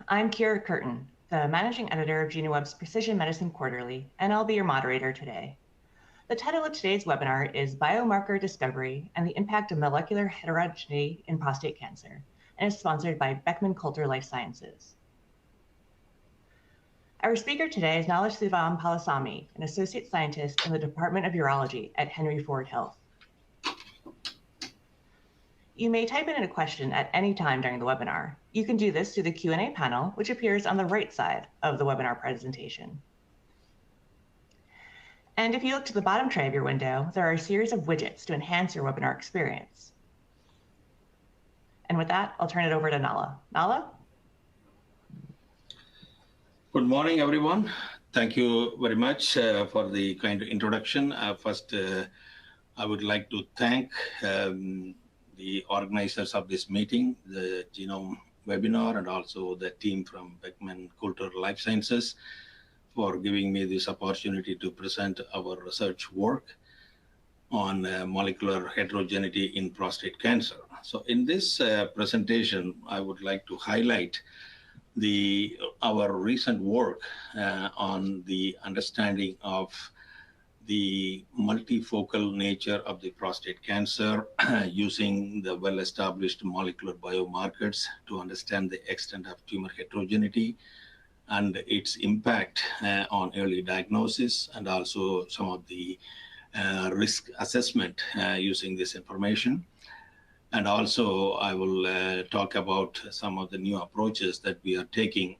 I'm Kira Curtin, the managing editor of GenoWeb's Precision Medicine Quarterly, and I'll be your moderator today. The title of today's webinar is Biomarker Discovery and the Impact of Molecular Heterogeneity in Prostate Cancer, and is sponsored by Beckman Coulter Life Sciences. Our speaker today is Nallasivam Palanisamy, an associate scientist in the Department of Urology at Henry Ford Health. You may type in a question at any time during the webinar. You can do this through the Q&A panel, which appears on the right side of the webinar presentation. And if you look to the bottom tray of your window, there are a series of widgets to enhance your webinar experience. And with that, I'll turn it over to Nalla. Nalla? Good morning, everyone. Thank you very much for the kind introduction. First, I would like to thank the organizers of this meeting, the Genome webinar, and also the team from Beckman Coulter Life Sciences for giving me this opportunity to present our research work on molecular heterogeneity in prostate cancer. So in this presentation, I would like to highlight our recent work on the understanding of the multifocal nature of the prostate cancer using the well-established molecular biomarkers to understand the extent of tumor heterogeneity and its impact on early diagnosis, and also some of the risk assessment using this information. And also I will talk about some of the new approaches that we are taking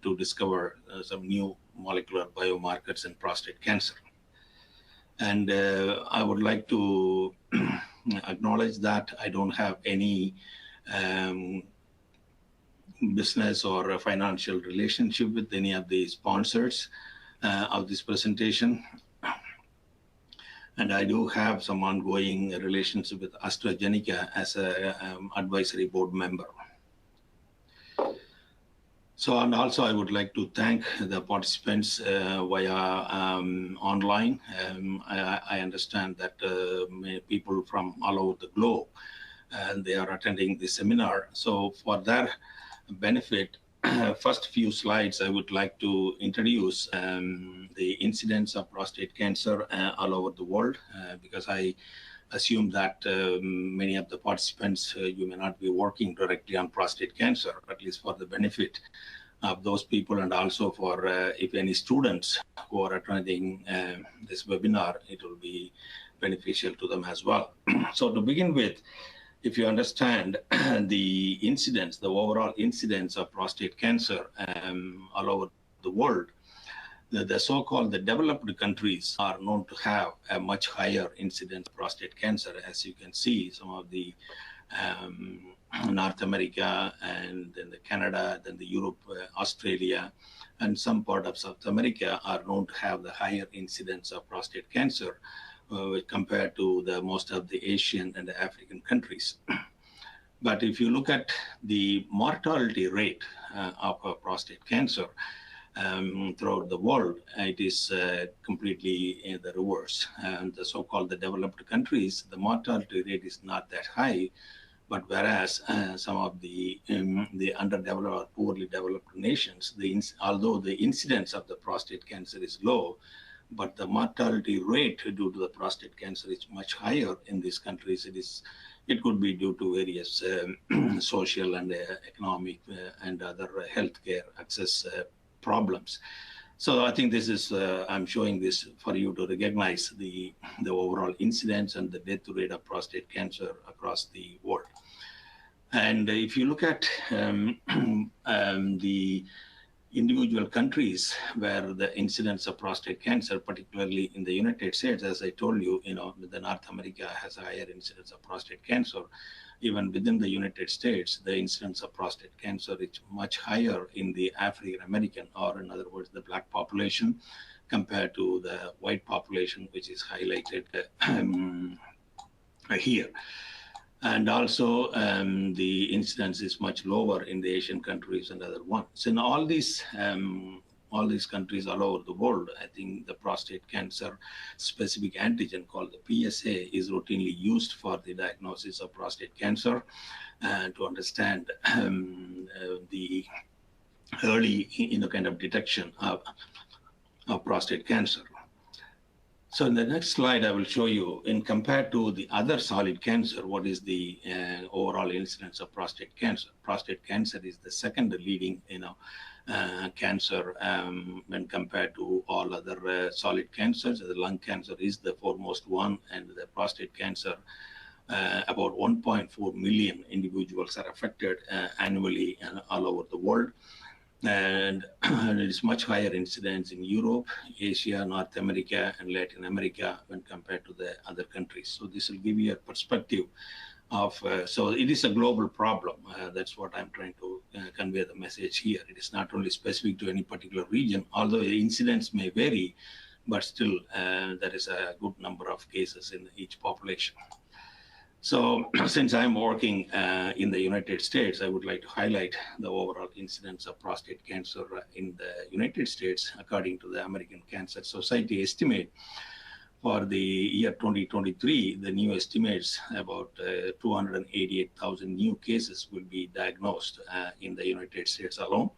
to discover some new molecular biomarkers in prostate cancer. And I would like to acknowledge that I don't have any business or financial relationship with any of the sponsors of this presentation. And I do have some ongoing relationship with AstraZeneca as an advisory board member. So, and also I would like to thank the participants via online. I understand that many people from all over the globe, and they are attending the seminar. So for their benefit, first few slides, I would like to introduce the incidence of prostate cancer all over the world, because I assume that many of the participants, you may not be working directly on prostate cancer, at least for the benefit of those people, and also for if any students who are attending this webinar, it will be beneficial to them as well. So to begin with, if you understand the incidence, the overall incidence of prostate cancer all over the world, the so-called developed countries are known to have a much higher incidence of prostate cancer. As you can see, some of the North America, and then the Canada, then the Europe, Australia, and some part of South America are known to have the higher incidence of prostate cancer compared to the most of the Asian and the African countries. But if you look at the mortality rate of prostate cancer throughout the world, it is completely in the reverse. And the so-called developed countries, the mortality rate is not that high, but whereas some of the underdeveloped or poorly developed nations, although the incidence of the prostate cancer is low, but the mortality rate due to the prostate cancer is much higher in these countries. It could be due to various social and economic and other healthcare access problems. So I think this is, I'm showing this for you to recognize the overall incidence and the death rate of prostate cancer across the world. And if you look at the individual countries where the incidence of prostate cancer, particularly in the United States, as I told you, the North America has a higher incidence of prostate cancer. Even within the United States, the incidence of prostate cancer is much higher in the African American, or in other words, the Black population, compared to the white population, which is highlighted here. And also the incidence is much lower in the Asian countries and other ones. So in all these countries all over the world, I think the prostate cancer specific antigen called the PSA is routinely used for the diagnosis of prostate cancer, to understand early, kind of detection of prostate cancer. So in the next slide, I will show you, in compared to the other solid cancer, what is the overall incidence of prostate cancer. Prostate cancer is the second leading, cancer when compared to all other solid cancers. The lung cancer is the foremost one, and the prostate cancer, about 1.4 million individuals are affected annually all over the world. And it is much higher incidence in Europe, Asia, North America, and Latin America when compared to the other countries. So this will give you a perspective of, so it is a global problem. That's what I'm trying to convey the message here. It is not only specific to any particular region, although the incidence may vary, but still there is a good number of cases in each population. So since I'm working in the United States, I would like to highlight the overall incidence of prostate cancer in the United States. According to the American Cancer Society estimate for the year 2023, the new estimates about 288,000 new cases will be diagnosed in the United States alone,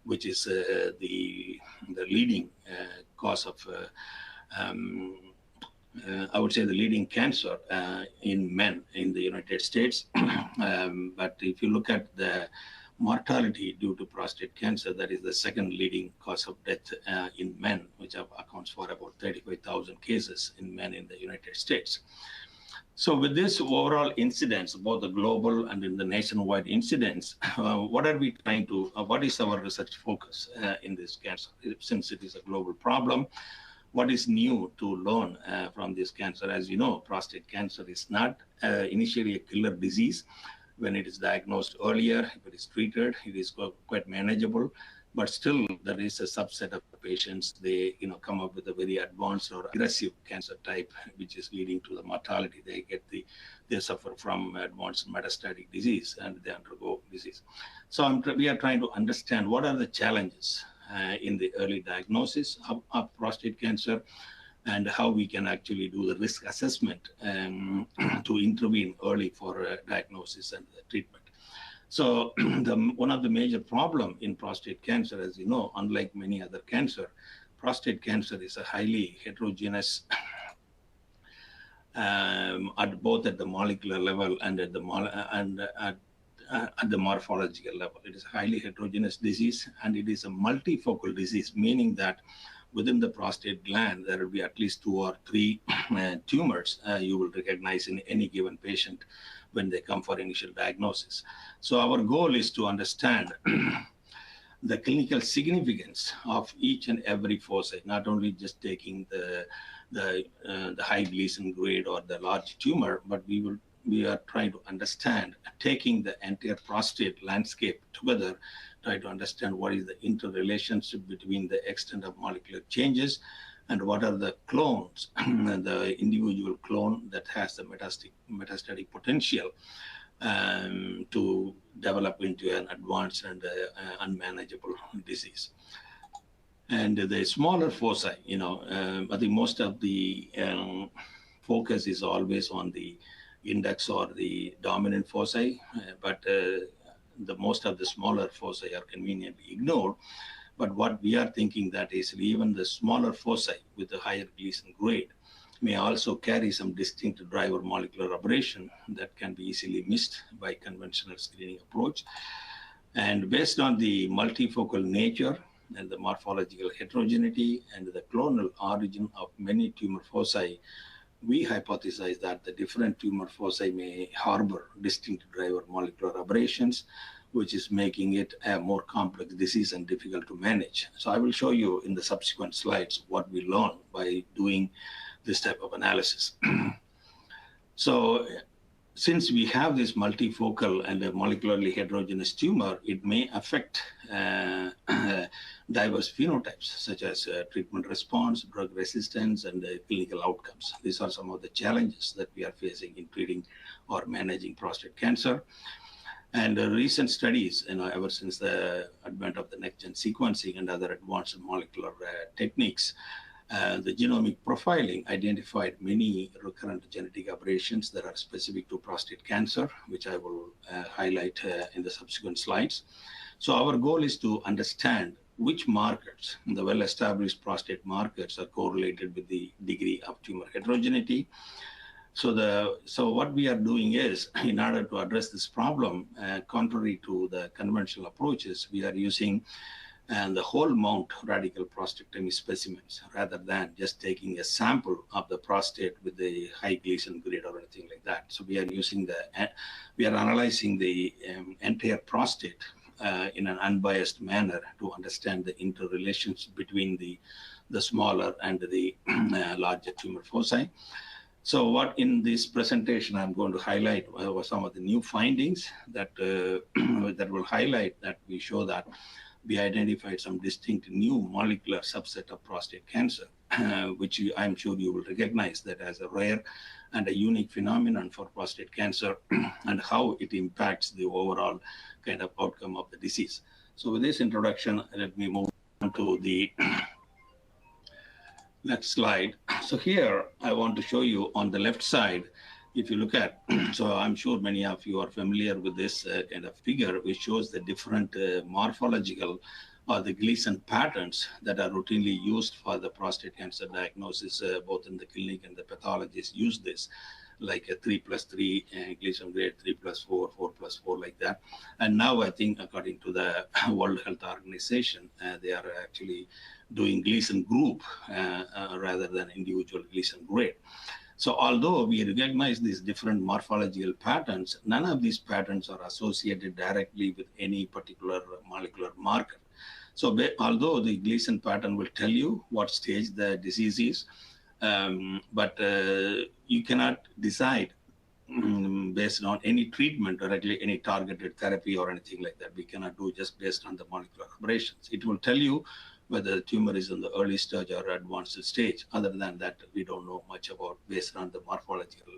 which is the leading cause of I would say the leading cancer in men in the United States. But if you look at the mortality due to prostate cancer, that is the second leading cause of death in men, which accounts for about 35,000 cases in men in the United States. So with this overall incidence, both the global and in the nationwide incidence, what are we trying to, what is our research focus in this cancer? Since it is a global problem, what is new to learn from this cancer? As you know, prostate cancer is not initially a killer disease. When it is diagnosed earlier, if it is treated, it is quite manageable. But still, there is a subset of patients, they come up with a very advanced or aggressive cancer type, which is leading to the mortality. They suffer from advanced metastatic disease and they undergo disease. So we are trying to understand what are the challenges in the early diagnosis of prostate cancer, and how we can actually do the risk assessment to intervene early for diagnosis and treatment. So one of the major problems in prostate cancer, as you know, unlike many other cancer, prostate cancer is a highly heterogeneous both at the molecular level and at the morphological level. It is a highly heterogeneous disease, and it is a multifocal disease, meaning that within the prostate gland, there will be at least 2 or 3 tumors you will recognize in any given patient when they come for initial diagnosis. So our goal is to understand the clinical significance of each and every foci, not only just taking the high Gleason grade or the large tumor, but we are trying to understand, taking the entire prostate landscape together, try to understand what is the interrelationship between the extent of molecular changes and what are the clones, the individual clone that has the metastatic potential to develop into an advanced and unmanageable disease. And the smaller foci, I think most of the focus is always on the index or the dominant foci, but most of the smaller foci are conveniently ignored. But what we are thinking that is even the smaller foci with the higher Gleason grade may also carry some distinct driver molecular aberration that can be easily missed by conventional screening approach. And based on the multifocal nature and the morphological heterogeneity and the clonal origin of many tumor foci, we hypothesize that the different tumor foci may harbor distinct driver molecular aberrations, which is making it a more complex disease and difficult to manage. So I will show you in the subsequent slides what we learn by doing this type of analysis. So since we have this multifocal and a molecularly heterogeneous tumor, it may affect diverse phenotypes such as treatment response, drug resistance, and clinical outcomes. These are some of the challenges that we are facing in treating or managing prostate cancer. And recent studies, ever since the advent of the next-gen sequencing and other advanced molecular techniques, the genomic profiling identified many recurrent genetic aberrations that are specific to prostate cancer, which I will highlight in the subsequent slides. So our goal is to understand which markers, the well-established prostate markers, are correlated with the degree of tumor heterogeneity. So what we are doing is, in order to address this problem, contrary to the conventional approaches, we are using the whole mount radical prostatectomy specimens rather than just taking a sample of the prostate with the high Gleason grade or anything like that. So we are analyzing the entire prostate in an unbiased manner to understand the interrelations between the smaller and the larger tumor foci. So what in this presentation I'm going to highlight were some of the new findings that that will highlight that we show that we identified some distinct new molecular subset of prostate cancer, which I'm sure you will recognize that as a rare and a unique phenomenon for prostate cancer and how it impacts the overall kind of outcome of the disease. So with this introduction, let me move on to the next slide. So here I want to show you on the left side, if you look at, so I'm sure many of you are familiar with this kind of figure, which shows the different morphological or the Gleason patterns that are routinely used for the prostate cancer diagnosis, both in the clinic and the pathologists use this, like a 3+3 Gleason grade, 3+4, 4+4, like that. And now I think, according to the World Health Organization, they are actually doing Gleason group rather than individual Gleason grade. So although we recognize these different morphological patterns, none of these patterns are associated directly with any particular molecular marker. So although the Gleason pattern will tell you what stage the disease is, but you cannot decide based on any treatment directly, any targeted therapy or anything like that. We cannot do just based on the molecular aberrations. It will tell you whether the tumor is in the early stage or advanced stage. Other than that, we don't know much about based on the morphological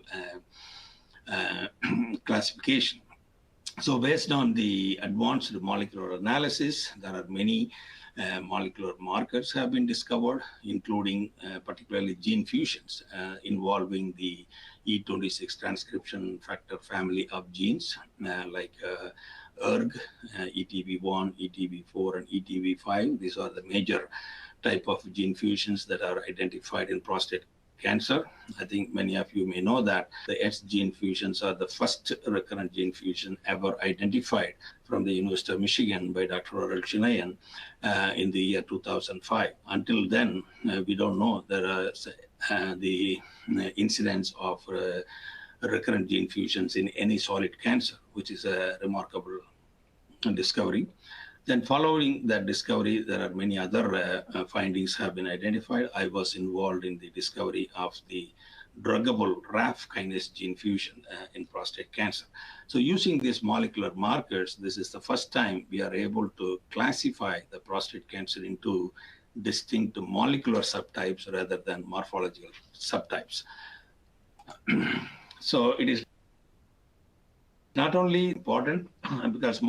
classification. So based on the advanced molecular analysis, there are many molecular markers have been discovered, including particularly gene fusions involving the E26 transcription factor family of genes like ERG, ETB1, ETB4, and ETB5. These are the major type of gene fusions that are identified in prostate cancer. I think many of you may know that the H gene fusions are the first recurrent gene fusion ever identified from the University of Michigan by Dr. Urology in the year 2005. Until then, we don't know the incidence of recurrent gene fusions in any solid cancer, which is a remarkable discovery. Then following that discovery, there are many other findings have been identified. I was involved in the discovery of the druggable RAF kinase gene fusion in prostate cancer. So using these molecular markers, this is the first time we are able to classify the prostate cancer into distinct molecular subtypes rather than morphological subtypes. So it is not only important because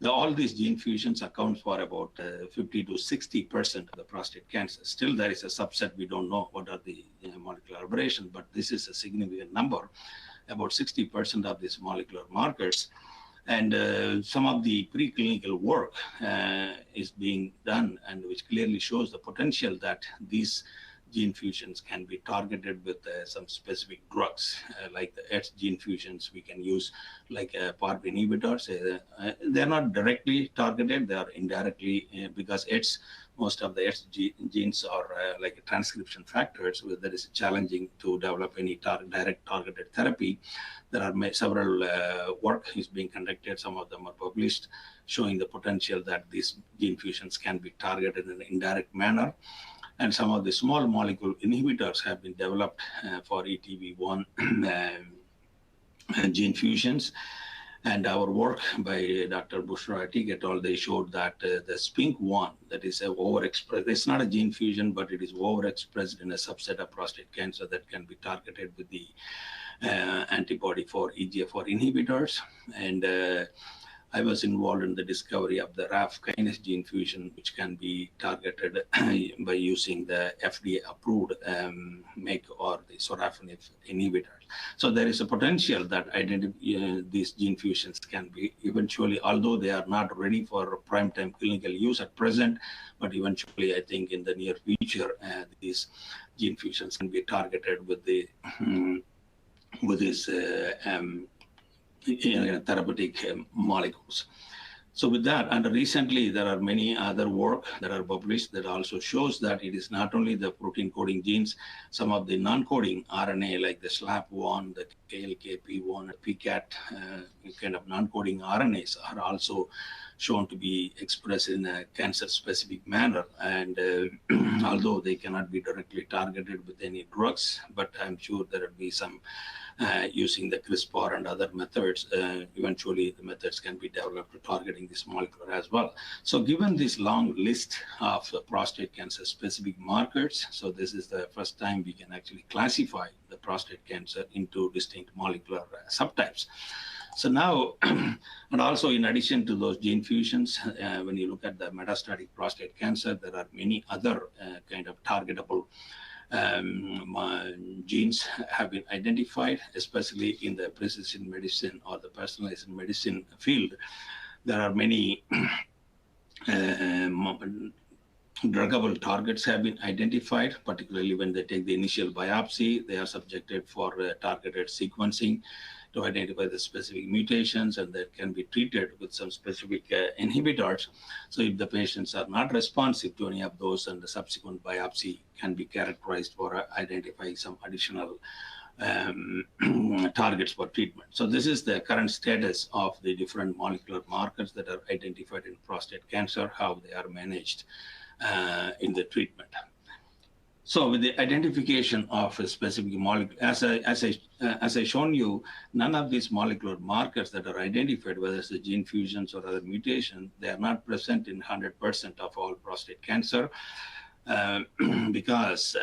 all these gene fusions account for about 50 to 60% of the prostate cancer. Still, there is a subset we don't know what are the molecular aberrations, but this is a significant number, about 60% of these molecular markers. And some of the preclinical work is being done, and which clearly shows the potential that these gene fusions can be targeted with some specific drugs, like the H gene fusions we can use, like PARP inhibitors. They're not directly targeted, they are indirectly, because most of the H genes are like transcription factors, where that is challenging to develop any direct targeted therapy. There are several work is being conducted, some of them are published, showing the potential that these gene fusions can be targeted in an indirect manner. And some of the small molecule inhibitors have been developed for ETB1 gene fusions. And our work by Dr. Bushra et al., they showed that the SPINK1, that is overexpressed, it's not a gene fusion, but it is overexpressed in a subset of prostate cancer that can be targeted with the antibody for EGFR inhibitors. And I was involved in the discovery of the RAF kinase gene fusion, which can be targeted by using the FDA-approved MEK or the sorafenib inhibitor. So there is a potential that these gene fusions can be eventually, although they are not ready for prime-time clinical use at present, but eventually, I think in the near future, these gene fusions can be targeted with the with these therapeutic molecules. So with that, and recently there are many other work that are published that also shows that it is not only the protein coding genes, some of the non-coding RNA like the SLAP1, the KLKP1, PCAT, kind of non-coding RNAs are also shown to be expressed in a cancer-specific manner. And although they cannot be directly targeted with any drugs, but I'm sure there will be some using the CRISPR and other methods, eventually the methods can be developed to targeting this molecule as well. So given this long list of prostate cancer specific markers, so this is the first time we can actually classify the prostate cancer into distinct molecular subtypes. So now, and also in addition to those gene fusions, when you look at the metastatic prostate cancer, there are many other kind of targetable genes have been identified, especially in the precision medicine or the personalized medicine field. There are many druggable targets have been identified, particularly when they take the initial biopsy. They are subjected for targeted sequencing to identify the specific mutations, and that can be treated with some specific inhibitors. So if the patients are not responsive to any of those, and the subsequent biopsy can be characterized for identifying some additional targets for treatment. So this is the current status of the different molecular markers that are identified in prostate cancer, how they are managed in the treatment. So with the identification of a specific molecule, as I shown you, none of these molecular markers that are identified, whether it's the gene fusions or other mutations, they are not present in 100% of all prostate cancer. Because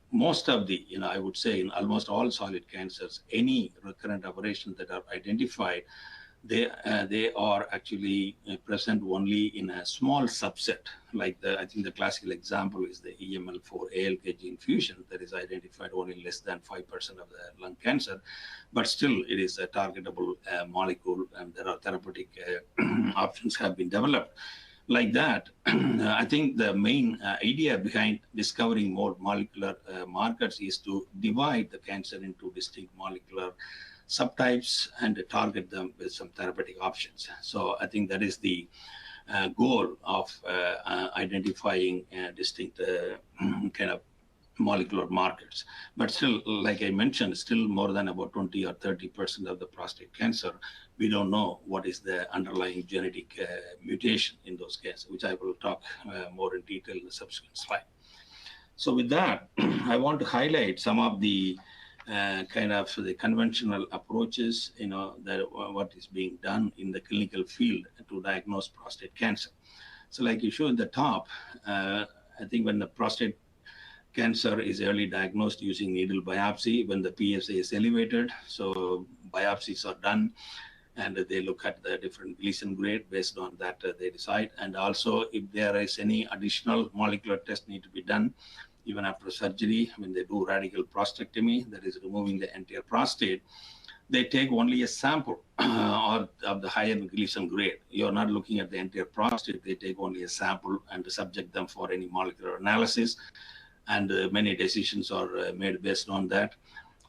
most of the, I would say in almost all solid cancers, any recurrent aberrations that are identified, they are actually present only in a small subset. Like I think the classical example is the EML4 ALK gene fusion that is identified only in less than 5% of the lung cancer, but still it is a targetable molecule, and there are therapeutic options have been developed. Like that, I think the main idea behind discovering more molecular markers is to divide the cancer into distinct molecular subtypes and target them with some therapeutic options. So I think that is the goal of identifying distinct kind of molecular markers. But still, like I mentioned, still more than about 20 or 30% of the prostate cancer, we don't know what is the underlying genetic mutation in those cases, which I will talk more in detail in the subsequent slide. So with that, I want to highlight some of the kind of the conventional approaches, that what is being done in the clinical field to diagnose prostate cancer. So like you show at the top, I think when the prostate cancer is early diagnosed using needle biopsy, when the PSA is elevated, so biopsies are done, and they look at the different Gleason grade. Based on that, they decide. And also, if there is any additional molecular test need to be done, even after surgery, when they do radical prostatectomy, that is removing the entire prostate, they take only a sample of the higher Gleason grade. You're not looking at the entire prostate. They take only a sample and subject them for any molecular analysis. And many decisions are made based on that.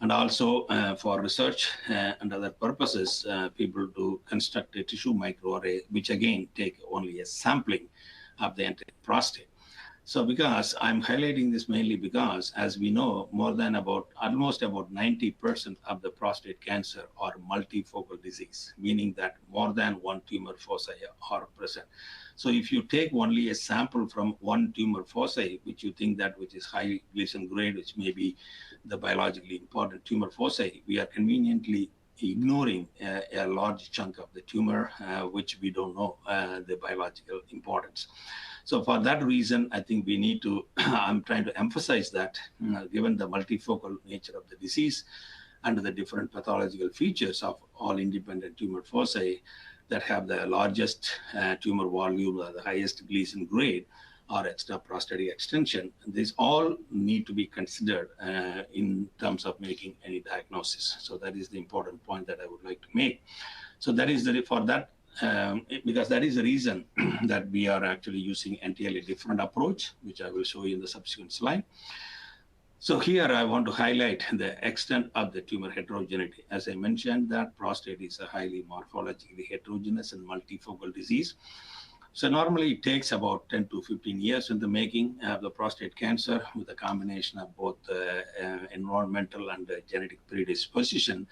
And also for research and other purposes, people do construct a tissue microarray, which again take only a sampling of the entire prostate. So because I'm highlighting this mainly because, as we know, almost about 90% of the prostate cancer are multifocal disease, meaning that more than one tumor foci are present. So if you take only a sample from one tumor foci, which you think that which is high Gleason grade, which may be the biologically important tumor foci, we are conveniently ignoring a large chunk of the tumor, which we don't know the biological importance. So for that reason, I think we need to, I'm trying to emphasize that given the multifocal nature of the disease and the different pathological features of all independent tumor foci, that have the largest tumor volume or the highest Gleason grade or extra prostatic extension. These all need to be considered in terms of making any diagnosis. So that is the important point that I would like to make. So that is for that, because that is the reason that we are actually using entirely different approach, which I will show you in the subsequent slide. So here I want to highlight the extent of the tumor heterogeneity. As I mentioned, that prostate is a highly morphologically heterogeneous and multifocal disease. So normally it takes about 10 to 15 years in the making of the prostate cancer with a combination of both environmental and genetic predisposition.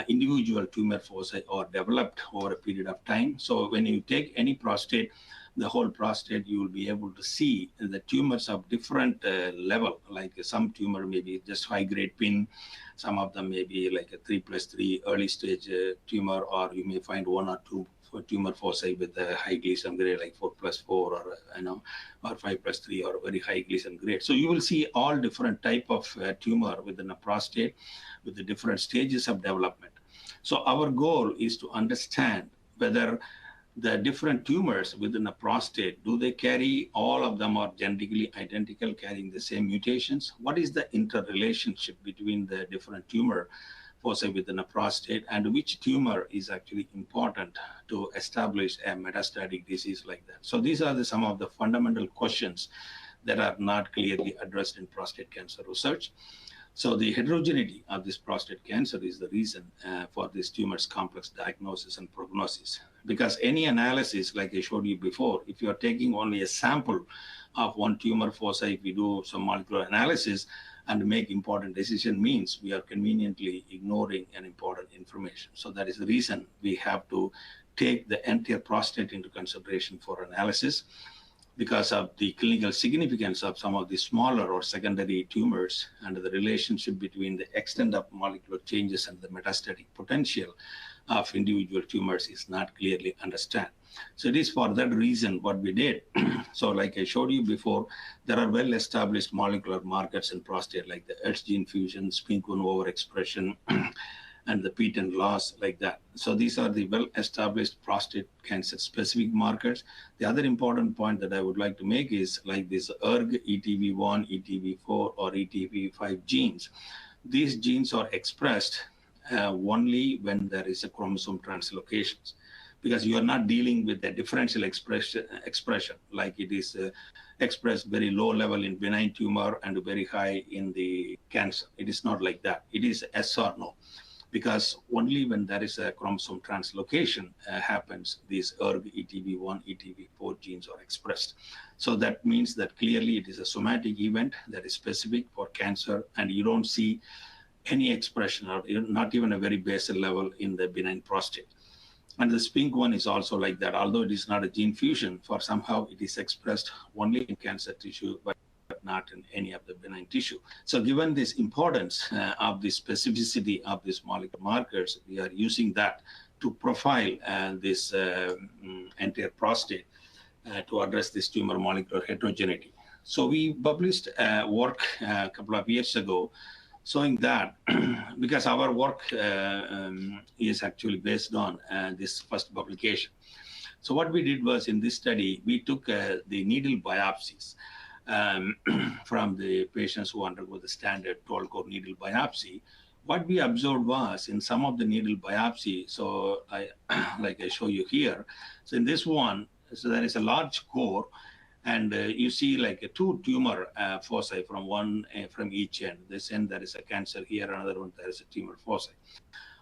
Individual tumor foci are developed over a period of time. So when you take any prostate, the whole prostate, you will be able to see the tumors of different level, like some tumor may be just high-grade pin, some of them may be like a 3+3 early stage tumor, or you may find one or two tumor foci with a high Gleason grade, like 4+4 or or 5+3 or very high Gleason grade. So you will see all different type of tumor within a prostate with the different stages of development. So our goal is to understand whether the different tumors within a prostate, do they carry, all of them are genetically identical, carrying the same mutations? What is the interrelationship between the different tumor foci within a prostate, and which tumor is actually important to establish a metastatic disease like that? So these are some of the fundamental questions that are not clearly addressed in prostate cancer research. So the heterogeneity of this prostate cancer is the reason for this tumor's complex diagnosis and prognosis. Because any analysis, like I showed you before, if you are taking only a sample of one tumor foci, if we do some molecular analysis and make important decision, means we are conveniently ignoring an important information. So that is the reason we have to take the entire prostate into consideration for analysis, because of the clinical significance of some of the smaller or secondary tumors and the relationship between the extent of molecular changes and the metastatic potential of individual tumors is not clearly understood. So it is for that reason what we did. So like I showed you before, there are well-established molecular markers in prostate, like the H gene fusion, SPINK1 overexpression, and the PTEN loss, like that. So these are the well-established prostate cancer specific markers. The other important point that I would like to make is like this ERG, ETV1, ETV4, or ETV5 genes. These genes are expressed only when there is a chromosome translocations, because you are not dealing with the differential expression, like it is expressed very low level in benign tumor and very high in the cancer. It is not like that. It is yes or no, because only when there is a chromosome translocation happens, these ERG, ETV1, ETV4 genes are expressed. So that means that clearly it is a somatic event that is specific for cancer, and you don't see any expression, or not even a very basal level, in the benign prostate. And the SPINK1 is also like that. Although it is not a gene fusion, for somehow it is expressed only in cancer tissue, but not in any of the benign tissue. So given this importance of the specificity of these molecular markers, we are using that to profile this entire prostate to address this tumor molecular heterogeneity. So we published work a couple of years ago showing that, because our work is actually based on this first publication. So what we did was, in this study, we took the needle biopsies from the patients who undergo the standard 12-core needle biopsy. What we observed was, in some of the needle biopsy, so like I show you here, so in this one, so there is a large core, and you see like two tumor foci from each end. This end there is a cancer, here another one there is a tumor foci.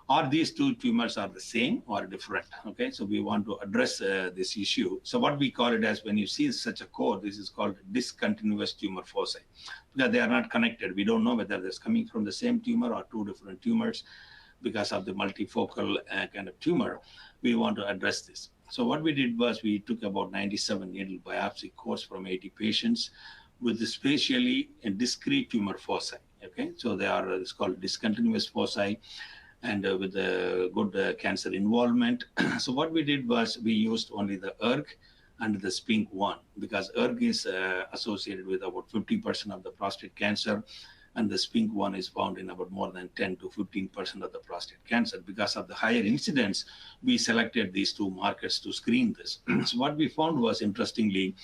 Or these two tumors are the same or different? Okay, so we want to address this issue. So what we call it as, when you see such a core, this is called discontinuous tumor foci, because they are not connected. We don't know whether it's coming from the same tumor or two different tumors. Because of the multifocal kind of tumor, we want to address this. So what we did was, we took about 97 needle biopsy cores from 80 patients with the spatially and discrete tumor foci. Okay, so they are, it's called discontinuous foci, and with a good cancer involvement. So what we did was, we used only the ERG and the SPINK1, because ERG is associated with about 50% of the prostate cancer, and the SPINK1 is found in about more than 10 to 15% of the prostate cancer. Because of the higher incidence, we selected these two markers to screen this. So what we found was, interestingly,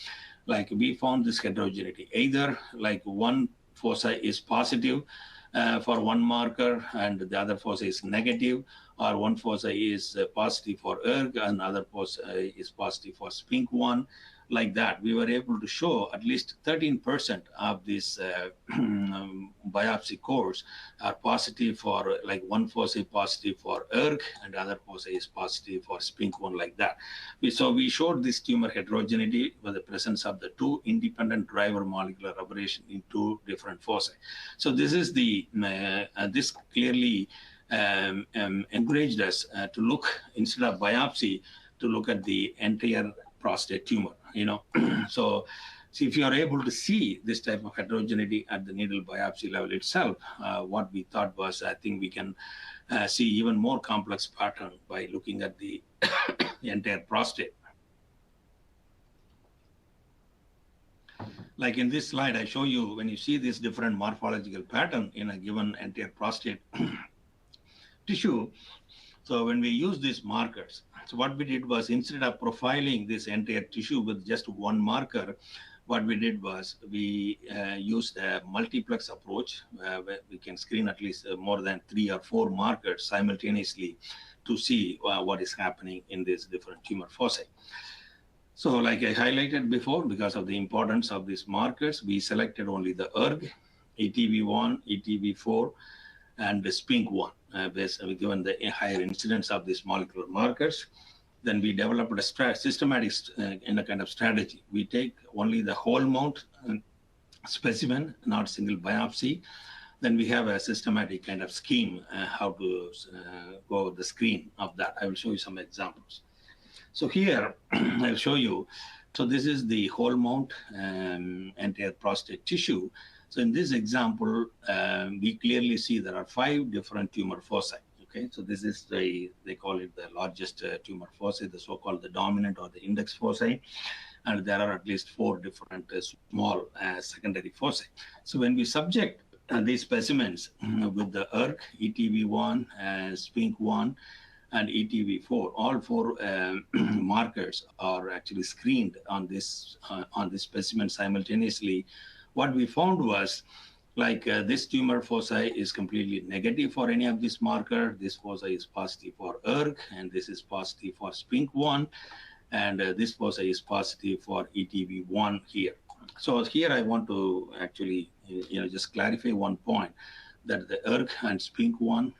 like we found this heterogeneity. Either like one foci is positive for one marker and the other foci is negative, or one foci is positive for ERG and other foci is positive for SPINK1. Like that, we were able to show at least 13% of this biopsy cores are positive for, like one foci positive for ERG and other foci is positive for SPINK1, like that. So we showed this tumor heterogeneity with the presence of the two independent driver molecular aberration in two different foci. So this is the, this clearly encouraged us to look, instead of biopsy, to look at the entire prostate tumor, So if you are able to see this type of heterogeneity at the needle biopsy level itself, what we thought was, I think we can see even more complex pattern by looking at the entire prostate. Like in this slide, I show you, when you see this different morphological pattern in a given entire prostate tissue. So when we use these markers, so what we did was, instead of profiling this entire tissue with just one marker, what we did was we used a multiplex approach where we can screen at least more than 3 or 4 markers simultaneously to see what is happening in these different tumor foci. So like I highlighted before, because of the importance of these markers, we selected only the ERG, ETV1, ETV4, and the SPINK1, given the higher incidence of these molecular markers. Then we developed a systematic in a kind of strategy. We take only the whole mount specimen, not single biopsy. Then we have a systematic kind of scheme how to go over the screen of that. I will show you some examples. So here I'll show you. So this is the whole mount entire prostate tissue. So in this example, we clearly see there are 5 different tumor foci. Okay, so this is they call it the largest tumor foci, the so-called the dominant or the index foci, and there are at least 4 different small secondary foci. So when we subject these specimens with the ERG, ETV1, SPINK1, and ETV4, all 4 markers are actually screened on this specimen simultaneously. What we found was, like this tumor foci is completely negative for any of this marker. This foci is positive for ERG, and this is positive for SPINK1, and this foci is positive for ETV1 here. So here I want to actually, just clarify one point, that the ERG and SPINK1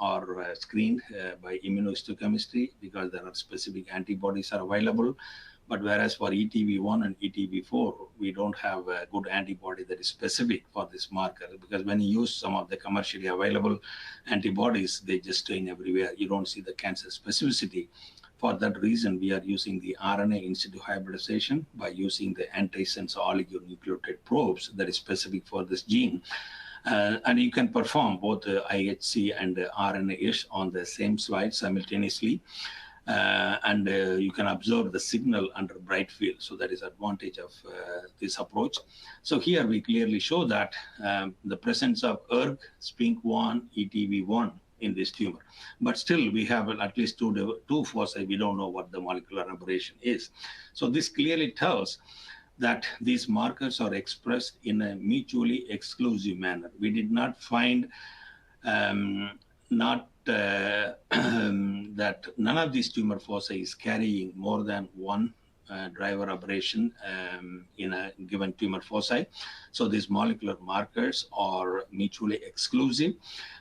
are screened by immunohistochemistry because there are specific antibodies are available. But whereas for ETV1 and ETV4, we don't have a good antibody that is specific for this marker, because when you use some of the commercially available antibodies, they just stain everywhere. You don't see the cancer specificity. For that reason, we are using the RNA in situ hybridization by using the antisense oligonucleotide probes that is specific for this gene. And you can perform both IHC and RNA-ish on the same slide simultaneously. And you can observe the signal under bright field. So that is advantage of this approach. So here we clearly show that the presence of ERG, SPINK1, ETV1 in this tumor. But still we have at least two foci. We don't know what the molecular aberration is. So this clearly tells that these markers are expressed in a mutually exclusive manner. We did not find that none of these tumor foci is carrying more than one driver aberration in a given tumor foci. So these molecular markers are mutually exclusive.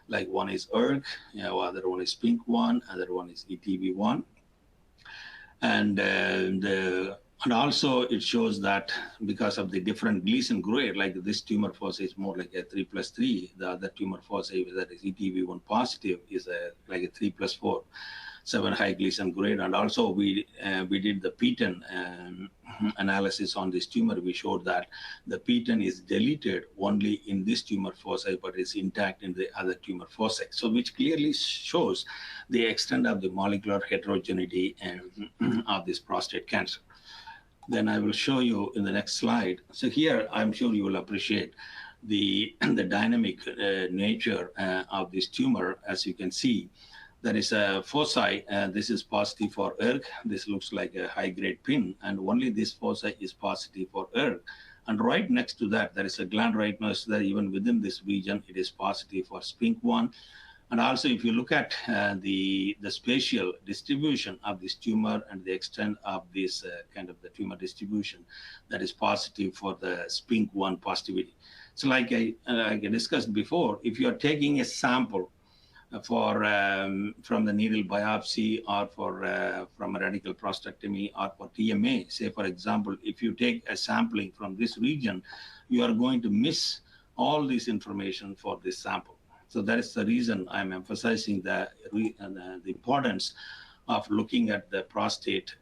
Like one is ERG, other one is SPINK1, other one is ETV1. And also it shows that because of the different Gleason grade, like this tumor foci is more like a 3+3. The other tumor foci that is ETV1 positive is like a 3+4, 7 high Gleason grade. And also we did the PTEN analysis on this tumor. We showed that the PTEN is deleted only in this tumor foci, but is intact in the other tumor foci. So which clearly shows the extent of the molecular heterogeneity of this prostate cancer. Then I will show you in the next slide. So here, I'm sure you will appreciate the dynamic nature of this tumor. As you can see, there is a foci. This is positive for ERG. This looks like a high-grade pin, and only this foci is positive for ERG. And right next to that, there is a gland right next to that. Even within this region, it is positive for SPINK1. And also, if you look at the spatial distribution of this tumor and the extent of this kind of the tumor distribution, that is positive for the SPINK1 positivity. So like I discussed before, if you are taking a sample from the needle biopsy or from a radical prostatectomy or for TMA, say for example, if you take a sampling from this region, you are going to miss all this information for this sample. So that is the reason I'm emphasizing the importance of looking at the prostate,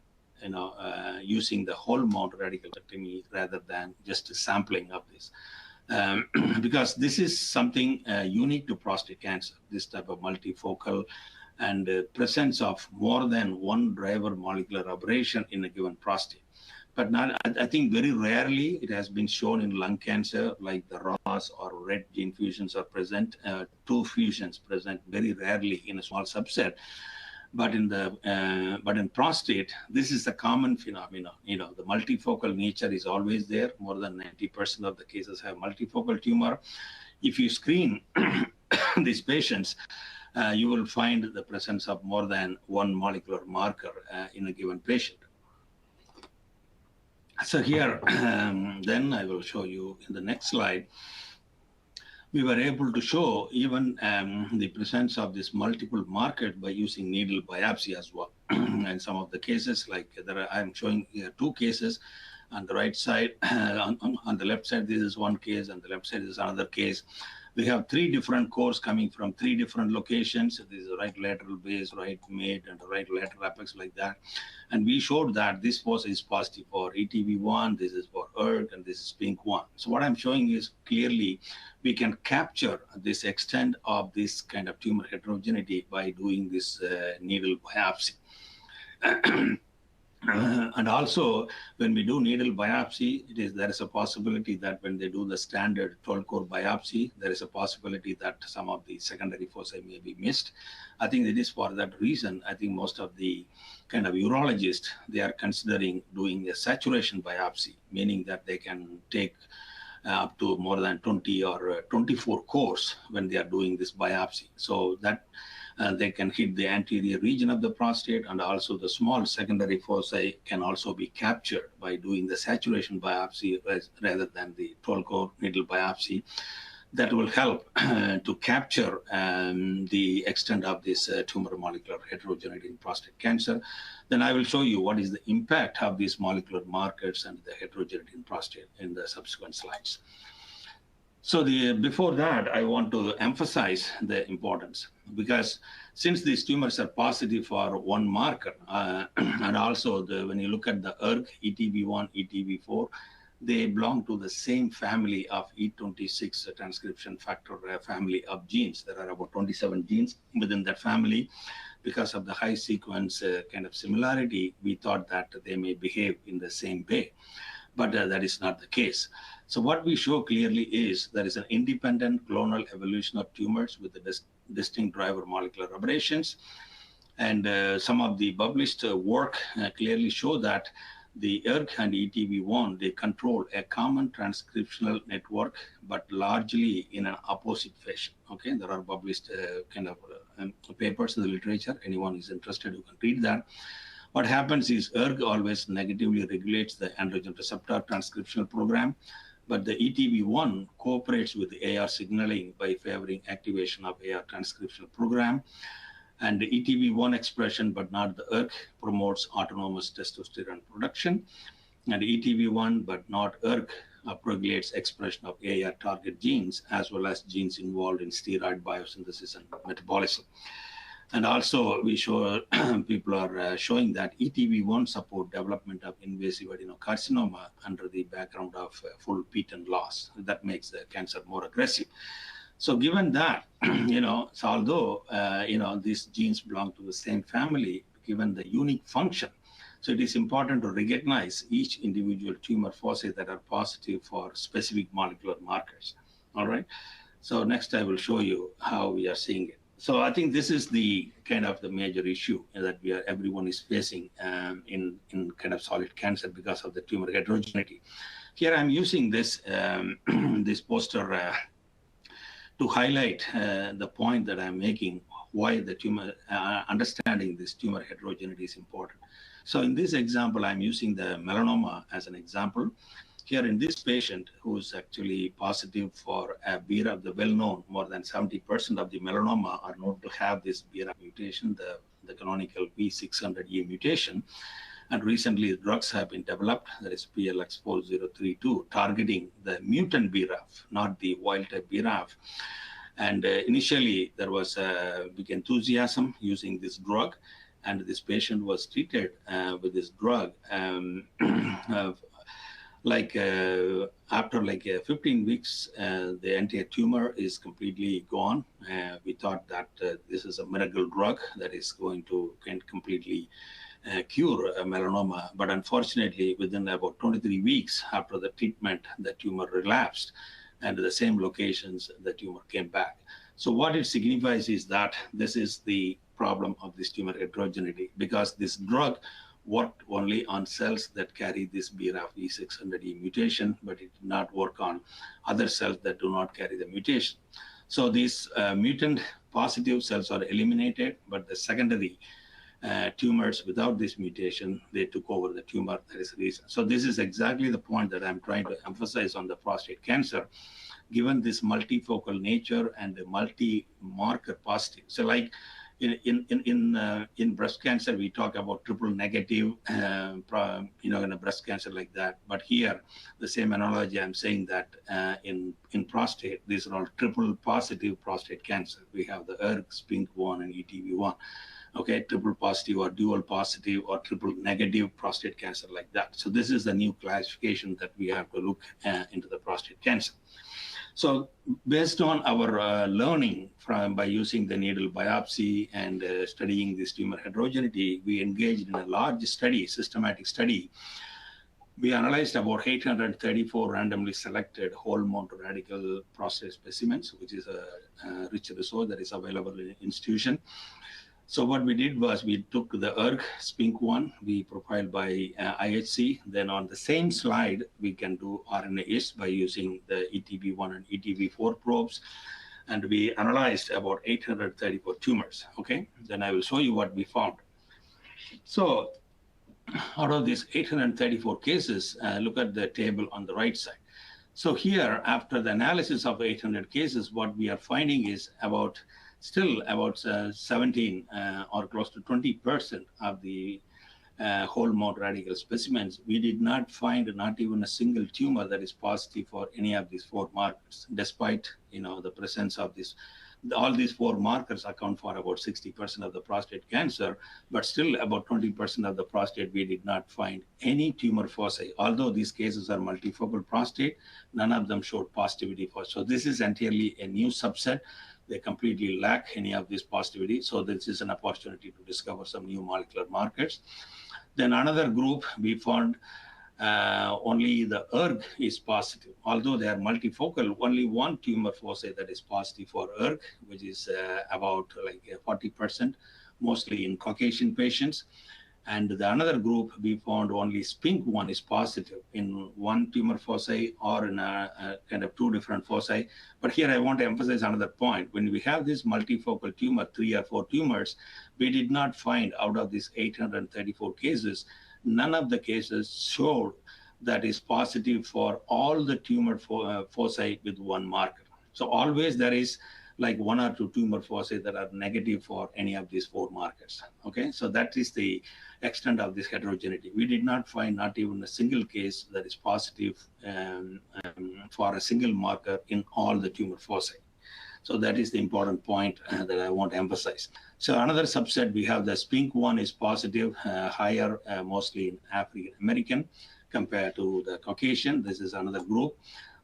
using the whole mount radical prostatectomy rather than just a sampling of this. Because this is something unique to prostate cancer, this type of multifocal and presence of more than one driver molecular aberration in a given prostate. But I think very rarely it has been shown in lung cancer, like the ROS or RED gene fusions are present, two fusions present very rarely in a small subset. But in prostate, this is a common phenomenon. The multifocal nature is always there. More than 90% of the cases have multifocal tumor. If you screen these patients, you will find the presence of more than one molecular marker in a given patient. So here, then I will show you in the next slide. We were able to show even the presence of this multiple marker by using needle biopsy as well. And some of the cases, like I'm showing here two cases on the right side. On the left side, this is one case, and the left side is another case. We have three different cores coming from three different locations. This is right lateral base, right mid, and right lateral apex, like that. And we showed that this foci is positive for ETV1, this is for ERG, and this is SPINK1. So what I'm showing is clearly we can capture this extent of this kind of tumor heterogeneity by doing this needle biopsy. And also, when we do needle biopsy, there is a possibility that when they do the standard 12-core biopsy, there is a possibility that some of the secondary foci may be missed. I think it is for that reason, I think most of the kind of urologists, they are considering doing a saturation biopsy, meaning that they can take up to more than 20 or 24 cores when they are doing this biopsy. So that they can hit the anterior region of the prostate, and also the small secondary foci can also be captured by doing the saturation biopsy rather than the 12-core needle biopsy. That will help to capture the extent of this tumor molecular heterogeneity in prostate cancer. Then I will show you what is the impact of these molecular markers and the heterogeneity in prostate in the subsequent slides. So before that, I want to emphasize the importance, because since these tumors are positive for one marker, and also when you look at the ERG, ETV1, ETV4, they belong to the same family of E26 transcription factor family of genes. There are about 27 genes within that family. Because of the high sequence kind of similarity, we thought that they may behave in the same way. But that is not the case. So what we show clearly is there is an independent clonal evolution of tumors with the distinct driver molecular aberrations. And some of the published work clearly show that the ERG and ETV1, they control a common transcriptional network, but largely in an opposite fashion. Okay, there are published kind of papers in the literature. Anyone is interested, you can read that. What happens is ERG always negatively regulates the androgen receptor transcriptional program, but the ETV1 cooperates with the AR signaling by favoring activation of AR transcriptional program. And the ETV1 expression, but not the ERG, promotes autonomous testosterone production. And ETV1, but not ERG, upregulates expression of AR target genes, as well as genes involved in steroid biosynthesis and metabolism. And also, we show people are showing that ETV1 support development of invasive adenocarcinoma under the background of full PTEN loss. That makes the cancer more aggressive. So given that, so although, these genes belong to the same family, given the unique function, so it is important to recognize each individual tumor foci that are positive for specific molecular markers. All right. So next I will show you how we are seeing it. So I think this is the kind of the major issue that everyone is facing in kind of solid cancer because of the tumor heterogeneity. Here I'm using this this poster to highlight the point that I'm making, why the tumor, understanding this tumor heterogeneity is important. So in this example, I'm using the melanoma as an example. Here in this patient who is actually positive for a BRAF, the well-known, more than 70% of the melanoma are known to have this BRAF mutation, the canonical V600E mutation. And recently, drugs have been developed, that is PLX4032, targeting the mutant BRAF, not the wild-type BRAF. And initially, there was a big enthusiasm using this drug, and this patient was treated with this drug. After 15 weeks, the entire tumor is completely gone. We thought that this is a miracle drug that is going to completely cure melanoma. But unfortunately, within about 23 weeks after the treatment, the tumor relapsed, and the same locations, the tumor came back. So what it signifies is that this is the problem of this tumor heterogeneity, because this drug worked only on cells that carry this BRAF V600E mutation, but it did not work on other cells that do not carry the mutation. So these mutant positive cells are eliminated, but the secondary tumors without this mutation, they took over the tumor. That is the reason. So this is exactly the point that I'm trying to emphasize on the prostate cancer, given this multifocal nature and the multi-marker positive. So like in breast cancer, we talk about triple negative, in a breast cancer like that. But here, the same analogy, I'm saying that in prostate, these are all triple positive prostate cancer. We have the ERG, SPINK1, and ETV1. Okay, triple positive or dual positive or triple negative prostate cancer like that. So this is the new classification that we have to look into the prostate cancer. So based on our learning by using the needle biopsy and studying this tumor heterogeneity, we engaged in a large study, systematic study. We analyzed about 834 randomly selected whole monoradical prostate specimens, which is a rich resource that is available in the institution. So what we did was we took the ERG SPINK1, we profiled by IHC. Then on the same slide, we can do RNA-IST by using the ETV1 and ETV4 probes. And we analyzed about 834 tumors, okay? Then I will show you what we found. So out of these 834 cases, look at the table on the right side. So here, after the analysis of 800 cases, what we are finding is still about 17 or close to 20% of the whole monoradical specimens, we did not find not even a single tumor that is positive for any of these four markers, despite the presence of this. All these four markers account for about 60% of the prostate cancer, but still about 20% of the prostate, we did not find any tumor foci. Although these cases are multifocal prostate, none of them showed positivity for. So this is entirely a new subset. They completely lack any of this positivity. So this is an opportunity to discover some new molecular markers. Then another group, we found only the ERG is positive. Although they are multifocal, only one tumor foci that is positive for ERG, which is about 40%, mostly in Caucasian patients. And the another group, we found only SPINK1 is positive in one tumor foci or in a kind of two different foci. But here I want to emphasize another point. When we have this multifocal tumor, 3 or 4 tumors, we did not find out of these 834 cases, none of the cases showed that is positive for all the tumor foci with one marker. So always there is like 1 or 2 tumor foci that are negative for any of these 4 markers. Okay, so that is the extent of this heterogeneity. We did not find not even a single case that is positive for a single marker in all the tumor foci. So that is the important point that I want to emphasize. So another subset, we have the SPINK1 is positive, higher mostly in African American compared to the Caucasian. This is another group.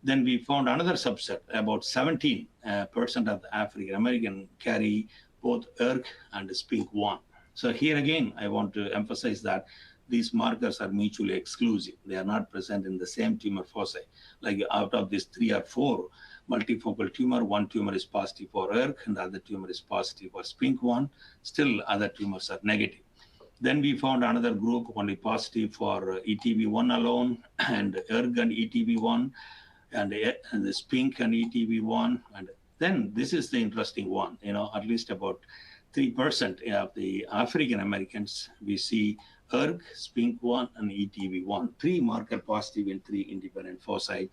Then we found another subset, about 17% of the African American carry both ERG and SPINK1. So here again, I want to emphasize that these markers are mutually exclusive. They are not present in the same tumor foci. Like out of these 3 or 4, multifocal tumor. One tumor is positive for ERG, and the other tumor is positive for SPINK1. Still, other tumors are negative. Then we found another group only positive for ETV1 alone, and ERG and ETV1, and the SPINK and ETV1. And then this is the interesting one, at least about 3% of the African Americans, we see ERG, SPINK1, and ETV1, 3 marker positive in 3 independent foci,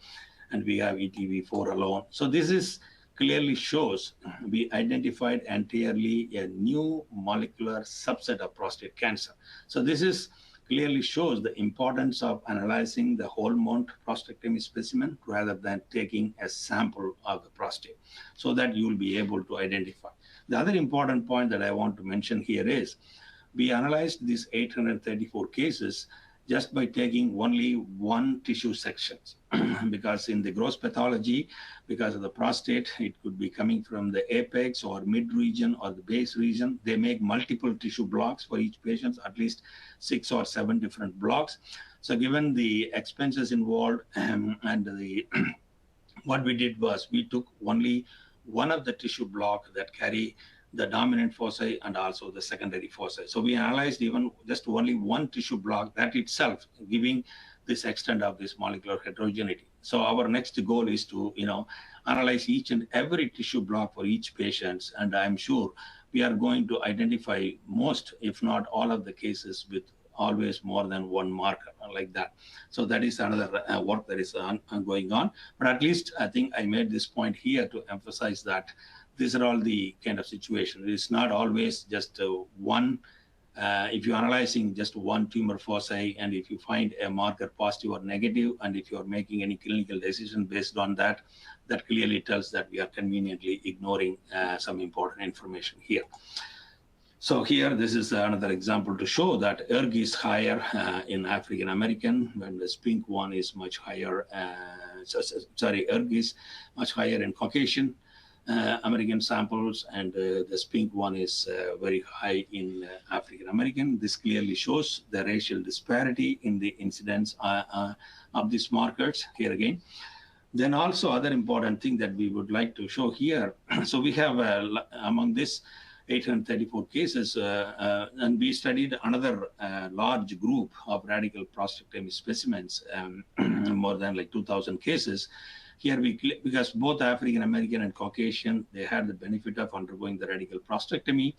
and we have ETV4 alone. So this is clearly shows we identified entirely a new molecular subset of prostate cancer. So this is clearly shows the importance of analyzing the whole mount prostatectomy specimen rather than taking a sample of the prostate, so that you will be able to identify. The other important point that I want to mention here is we analyzed these 834 cases just by taking only one tissue sections because in the gross pathology, because of the prostate, it could be coming from the apex or mid region or the base region. They make multiple tissue blocks for each patient, at least 6 or 7 different blocks. So given the expenses involved and the what we did was we took only one of the tissue block that carry the dominant foci and also the secondary foci. So we analyzed even just only one tissue block, that itself giving this extent of this molecular heterogeneity. So our next goal is to, analyze each and every tissue block for each patient. And I'm sure we are going to identify most, if not all of the cases with always more than one marker like that. So that is another work that is going on. But at least I think I made this point here to emphasize that these are all the kind of situation. It's not always just one. If you're analyzing just one tumor foci, and if you find a marker positive or negative, and if you're making any clinical decision based on that, that clearly tells that we are conveniently ignoring some important information here. So here, this is another example to show that ERG is higher in African American, when the SPINK1 is much higher. ERG is much higher in Caucasian American samples, and the SPINK1 is very high in African American. This clearly shows the racial disparity in the incidence of these markers here again. Then also other important thing that we would like to show here. So we have among this 834 cases, and we studied another large group of radical prostatectomy specimens, more than like 2,000 cases. Here because both African American and Caucasian, they had the benefit of undergoing the radical prostatectomy.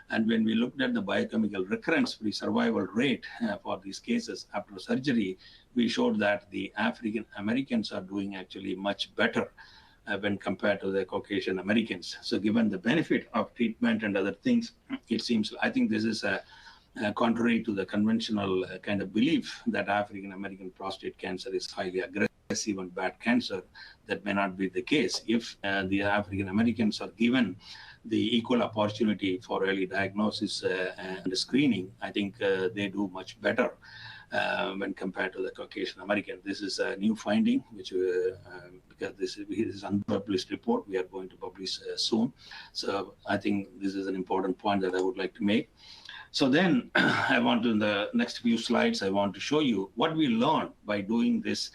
And when we looked at the biochemical recurrence-free survival rate for these cases after surgery, we showed that the African Americans are doing actually much better when compared to the Caucasian Americans. So given the benefit of treatment and other things, it seems, I think this is contrary to the conventional kind of belief that African American prostate cancer is highly aggressive and bad cancer. That may not be the case. If the African Americans are given the equal opportunity for early diagnosis and screening, I think they do much better when compared to the Caucasian American. This is a new finding, which because this is unpublished report, we are going to publish soon. So I think this is an important point that I would like to make. So then I want to, in the next few slides, I want to show you what we learned by doing this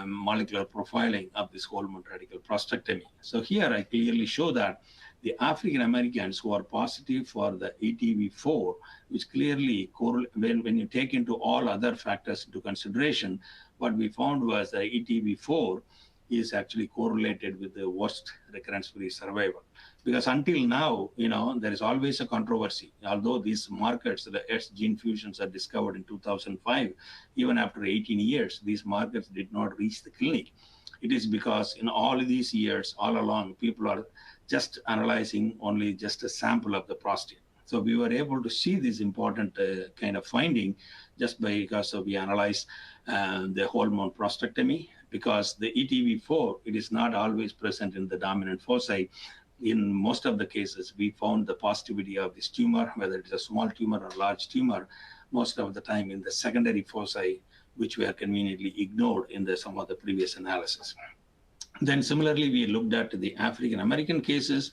molecular profiling of this whole mount radical prostatectomy. So here I clearly show that the African Americans who are positive for the ETV4, which clearly, when you take into all other factors into consideration, what we found was that ETV4 is actually correlated with the worst recurrence-free survival. Because until now, there is always a controversy. Although these markers, the S gene fusions are discovered in 2005, even after 18 years, these markers did not reach the clinic. It is because in all of these years, all along, people are just analyzing only just a sample of the prostate. So we were able to see this important kind of finding just because we analyzed the whole mount prostatectomy, because the ETV4, it is not always present in the dominant foci. In most of the cases, we found the positivity of this tumor, whether it's a small tumor or large tumor, most of the time in the secondary foci, which were conveniently ignored in some of the previous analysis. Then similarly, we looked at the African American cases.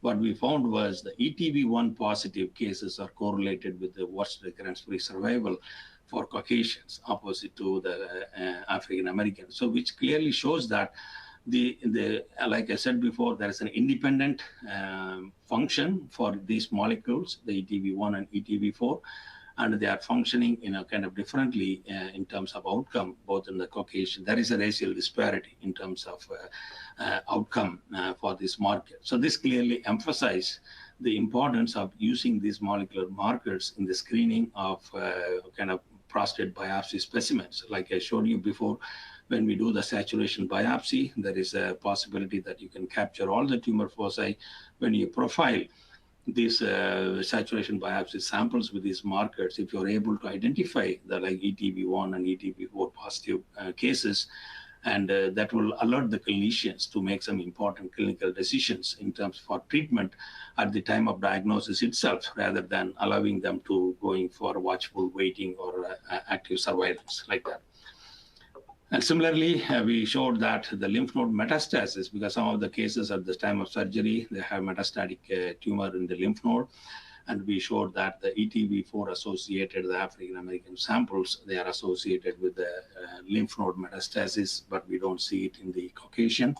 What we found was the ETV1 positive cases are correlated with the worst recurrence-free survival for Caucasians, opposite to the African Americans. So which clearly shows that Like I said before, there is an independent function for these molecules, the ETV1 and ETV4, and they are functioning kind of differently in terms of outcome, both in the Caucasian. There is a racial disparity in terms of outcome for this marker. So this clearly emphasizes the importance of using these molecular markers in the screening of kind of prostate biopsy specimens. Like I showed you before, when we do the saturation biopsy, there is a possibility that you can capture all the tumor foci. When you profile these saturation biopsy samples with these markers, if you're able to identify the like ETV1 and ETV4 positive cases, and that will alert the clinicians to make some important clinical decisions in terms for treatment at the time of diagnosis itself, rather than allowing them to going for watchful waiting or active surveillance like that. And similarly, we showed that the lymph node metastasis, because some of the cases at the time of surgery, they have metastatic tumor in the lymph node. And we showed that the ETV4 associated, the African American samples, they are associated with the lymph node metastasis, but we don't see it in the Caucasian.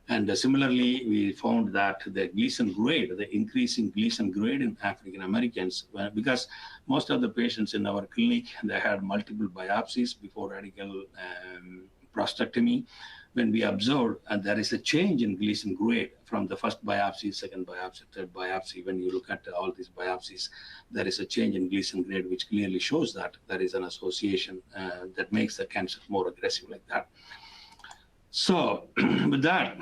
And similarly, we found that the Gleason grade, the increasing Gleason grade in African Americans, because most of the patients in our clinic, they had multiple biopsies before radical prostatectomy. When we observed, there is a change in Gleason grade from the first biopsy, second biopsy, third biopsy. When you look at all these biopsies, there is a change in Gleason grade, which clearly shows that there is an association that makes the cancer more aggressive like that. So with that,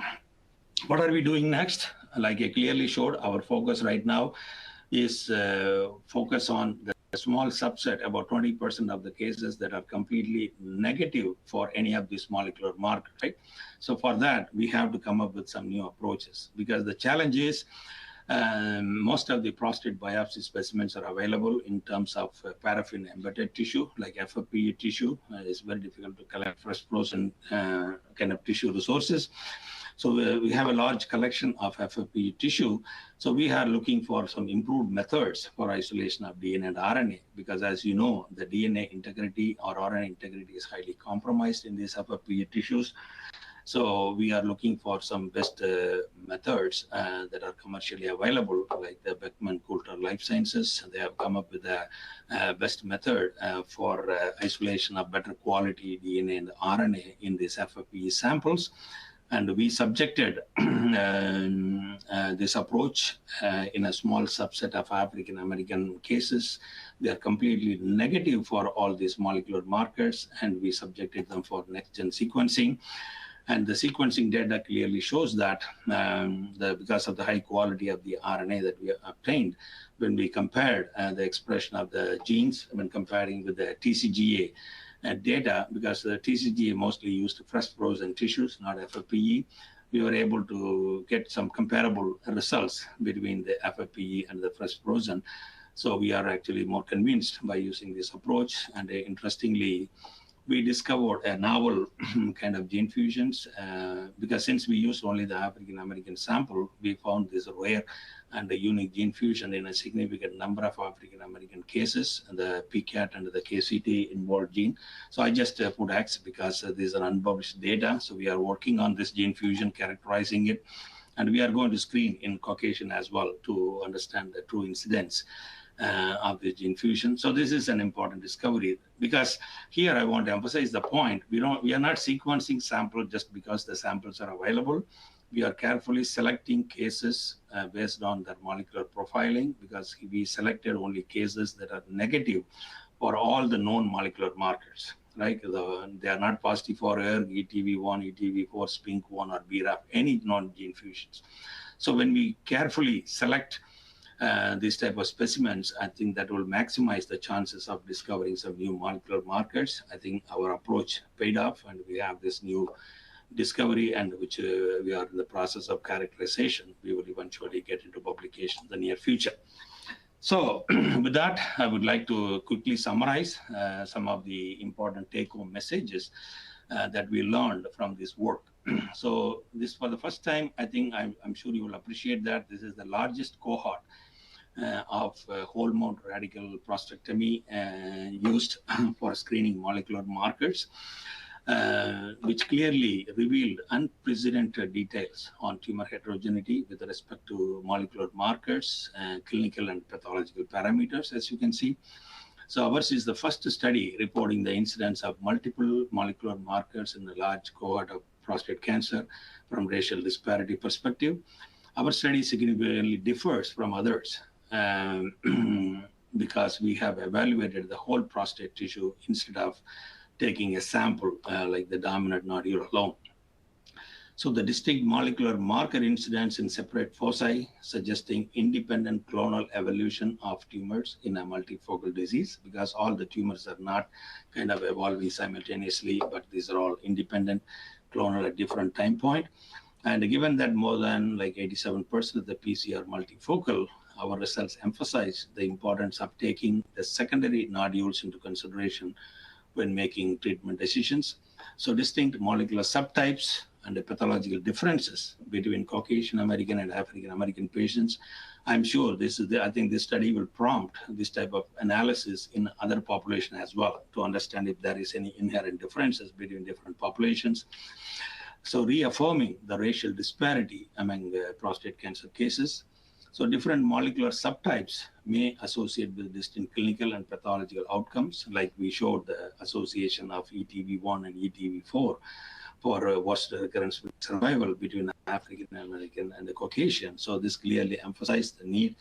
what are we doing next? Like I clearly showed, our focus right now is focus on the small subset, about 20% of the cases that are completely negative for any of these molecular markers, right? So for that, we have to come up with some new approaches, because the challenge is most of the prostate biopsy specimens are available in terms of paraffin-embedded tissue, like FFPE tissue. It's very difficult to collect fresh frozen kind of tissue resources. So we have a large collection of FFPE tissue. So we are looking for some improved methods for isolation of DNA and RNA, because as you know, the DNA integrity or RNA integrity is highly compromised in these FFPE tissues. So we are looking for some best methods that are commercially available, like the Beckman Coulter Life Sciences. They have come up with a best method for isolation of better quality DNA and RNA in these FFPE samples. And we subjected this approach in a small subset of African American cases. They are completely negative for all these molecular markers, and we subjected them for next-gen sequencing. And the sequencing data clearly shows that because of the high quality of the RNA that we obtained, when we compared the expression of the genes, when comparing with the TCGA data, because the TCGA mostly used fresh frozen tissues, not FFPE, we were able to get some comparable results between the FFPE and the fresh frozen. So we are actually more convinced by using this approach. And interestingly, we discovered a novel kind of gene fusions, because since we used only the African American sample, we found this rare and a unique gene fusion in a significant number of African American cases, the PCAT and the KCT involved gene. So I just put X because these are unpublished data. So we are working on this gene fusion, characterizing it, and we are going to screen in Caucasian as well to understand the true incidence of the gene fusion. So this is an important discovery, because here I want to emphasize the point, we are not sequencing samples just because the samples are available. We are carefully selecting cases based on their molecular profiling, because we selected only cases that are negative for all the known molecular markers. Right? They are not positive for ERG, ETV1, ETV4, SPINK1, or BRAF, any non-gene fusions. So when we carefully select these type of specimens, I think that will maximize the chances of discovering some new molecular markers. I think our approach paid off, and we have this new discovery, and which we are in the process of characterization. We will eventually get into publication in the near future. So with that, I would like to quickly summarize some of the important take-home messages that we learned from this work. So this, for the first time, I think I'm sure you will appreciate that this is the largest cohort of whole mount radical prostatectomy used for screening molecular markers. which clearly revealed unprecedented details on tumor heterogeneity with respect to molecular markers, clinical and pathological parameters, as you can see. So ours is the first study reporting the incidence of multiple molecular markers in a large cohort of prostate cancer from racial disparity perspective. Our study significantly differs from others because we have evaluated the whole prostate tissue instead of taking a sample like the dominant nodule alone. So the distinct molecular marker incidence in separate foci suggesting independent clonal evolution of tumors in a multifocal disease, because all the tumors are not kind of evolving simultaneously, but these are all independent clonal at different time point. And given that more than like 87% of the PC are multifocal, our results emphasize the importance of taking the secondary nodules into consideration when making treatment decisions. So distinct molecular subtypes and the pathological differences between Caucasian American and African American patients. I'm sure I think this study will prompt this type of analysis in other population as well to understand if there is any inherent differences between different populations. So reaffirming the racial disparity among prostate cancer cases. So different molecular subtypes may associate with distinct clinical and pathological outcomes, like we showed the association of ETV1 and ETV4 for worst recurrence survival between African American and the Caucasian. So this clearly emphasized the need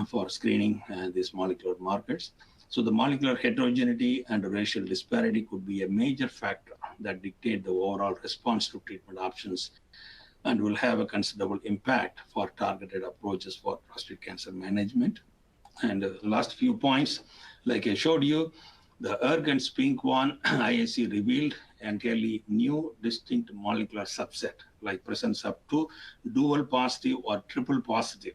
for screening these molecular markers. So the molecular heterogeneity and racial disparity could be a major factor that dictate the overall response to treatment options and will have a considerable impact for targeted approaches for prostate cancer management. And the last few points, like I showed you, the ERG and SPINK1 IAC revealed entirely new distinct molecular subset, like presence of two dual positive or triple positive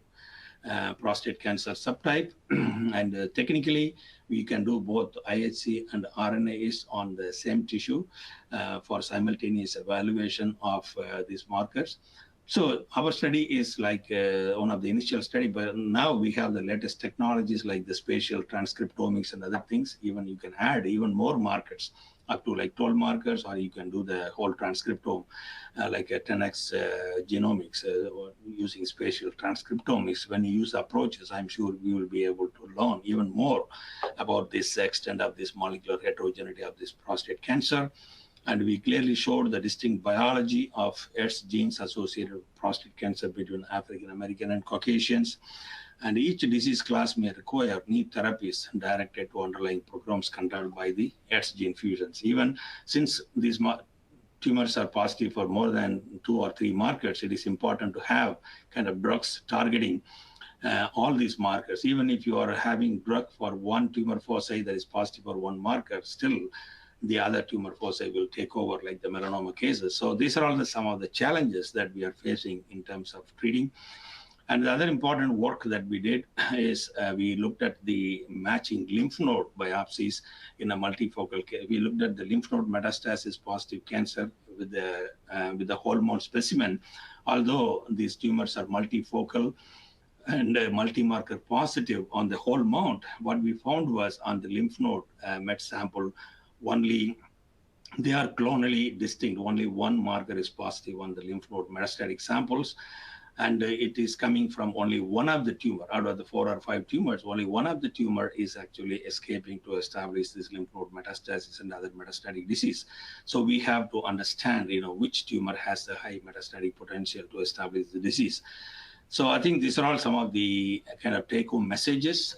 prostate cancer subtype. And technically, we can do both IHC and RNase on the same tissue for simultaneous evaluation of these markers. So our study is like one of the initial study, but now we have the latest technologies like the spatial transcriptomics and other things. Even you can add even more markers up to like 12 markers, or you can do the whole transcriptome like a 10x genomics using spatial transcriptomics. When you use approaches, I'm sure we will be able to learn even more about this extent of this molecular heterogeneity of this prostate cancer. And we clearly showed the distinct biology of S genes associated with prostate cancer between African American and Caucasians. And each disease class may require new therapies directed to underlying programs controlled by the S gene fusions. Even since these tumors are positive for more than 2 or 3 markers, it is important to have kind of drugs targeting all these markers. Even if you are having drug for one tumor foci that is positive for one marker, still the other tumor foci will take over, like the melanoma cases. So these are all some of the challenges that we are facing in terms of treating. And the other important work that we did is we looked at the matching lymph node biopsies in a multifocal case. We looked at the lymph node metastasis positive cancer with the whole mount specimen. Although these tumors are multifocal and multi-marker positive on the whole mount, what we found was on the lymph node met sample, only they are clonally distinct. Only one marker is positive on the lymph node metastatic samples. And it is coming from only one of the tumor. Out of the 4 or 5 tumors, only one of the tumor is actually escaping to establish this lymph node metastasis and other metastatic disease. So we have to understand, which tumor has the high metastatic potential to establish the disease. So I think these are all some of the kind of take-home messages.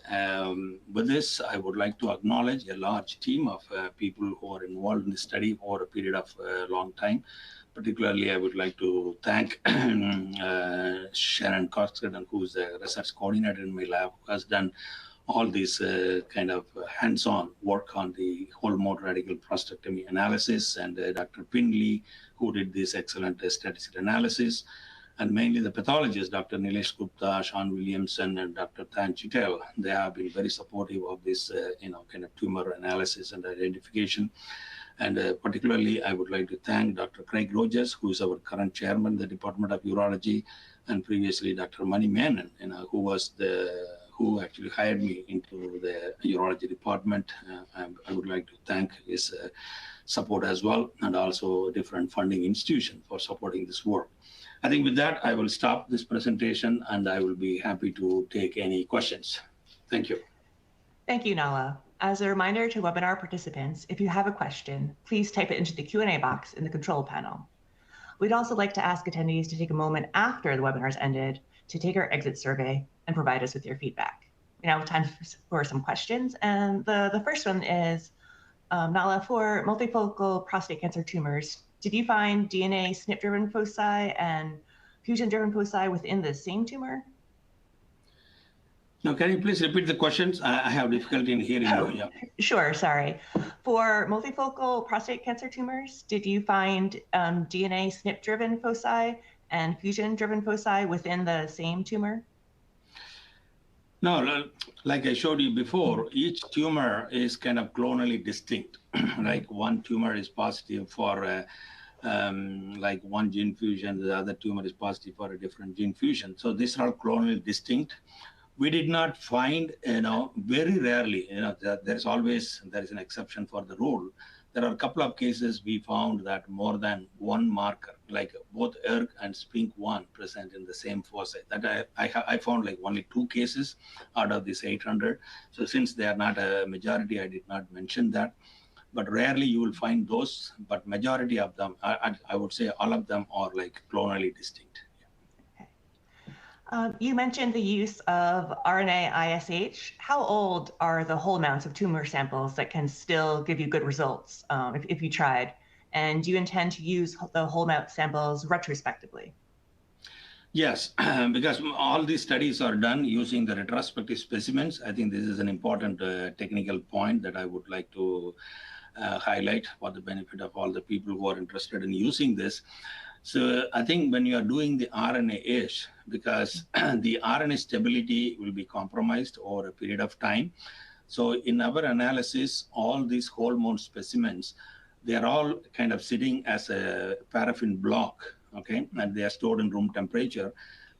With this, I would like to acknowledge a large team of people who are involved in the study over a period of a long time. Particularly, I would like to thank Sharon Coxton, who is the research coordinator in my lab, who has done all these kind of hands-on work on the whole mode radical prostatectomy analysis, and Dr. Pinley, who did this excellent statistical analysis, and mainly the pathologists, Dr. Nilesh Gupta, Sean Williamson, and Dr. Tan Chitel. They have been very supportive of this, kind of tumor analysis and identification. And particularly, I would like to thank Dr. Craig Rogers, who is our current chairman of the Department of Urology, and previously Dr. Mani Menon, who actually hired me into the urology department. I would like to thank his support as well, and also different funding institutions for supporting this work. I think with that, I will stop this presentation and I will be happy to take any questions. Thank you. Thank you, Nala. As a reminder to webinar participants, if you have a question, please type it into the Q&A box in the control panel. We'd also like to ask attendees to take a moment after the webinar's ended to take our exit survey and provide us with your feedback. We now have time for some questions, and the first one is, Nala, for multifocal prostate cancer tumors, did you find DNA SNP-driven foci and fusion-driven foci within the same tumor? Now, can you please repeat the questions? I have difficulty in hearing you. Yeah. Sure, sorry. For multifocal prostate cancer tumors, did you find DNA SNP-driven foci and fusion-driven foci within the same tumor? No, like I showed you before, each tumor is kind of clonally distinct. Like one tumor is positive for like one gene fusion, the other tumor is positive for a different gene fusion. So these are clonally distinct. We did not find, very rarely, there is an exception for the rule. There are a couple of cases we found that more than one marker, like both ERG and SPINK1 present in the same foci. That I found like only 2 cases out of this 800. So since they are not a majority, I did not mention that. But rarely you will find those, but majority of them, I would say all of them are like clonally distinct. You mentioned the use of RNA-ISH. How old are the whole amounts of tumor samples that can still give you good results if you tried? And do you intend to use the whole amount samples retrospectively? Yes, because all these studies are done using the retrospective specimens. I think this is an important technical point that I would like to highlight for the benefit of all the people who are interested in using this. So I think when you are doing the RNA-ish, because the RNA stability will be compromised over a period of time. So in our analysis, all these whole mount specimens, they are all kind of sitting as a paraffin block, okay? And they are stored in room temperature.